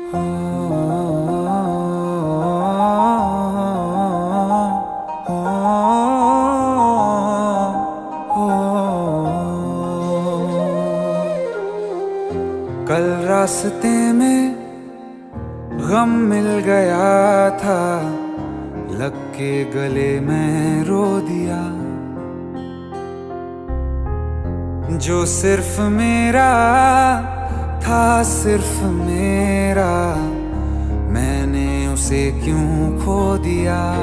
कल रास्ते में गम मिल गया था, लग के गले में रो दिया। जो सिर्फ मेरा था, सिर्फ मेरा, मैंने उसे क्यों खो दिया।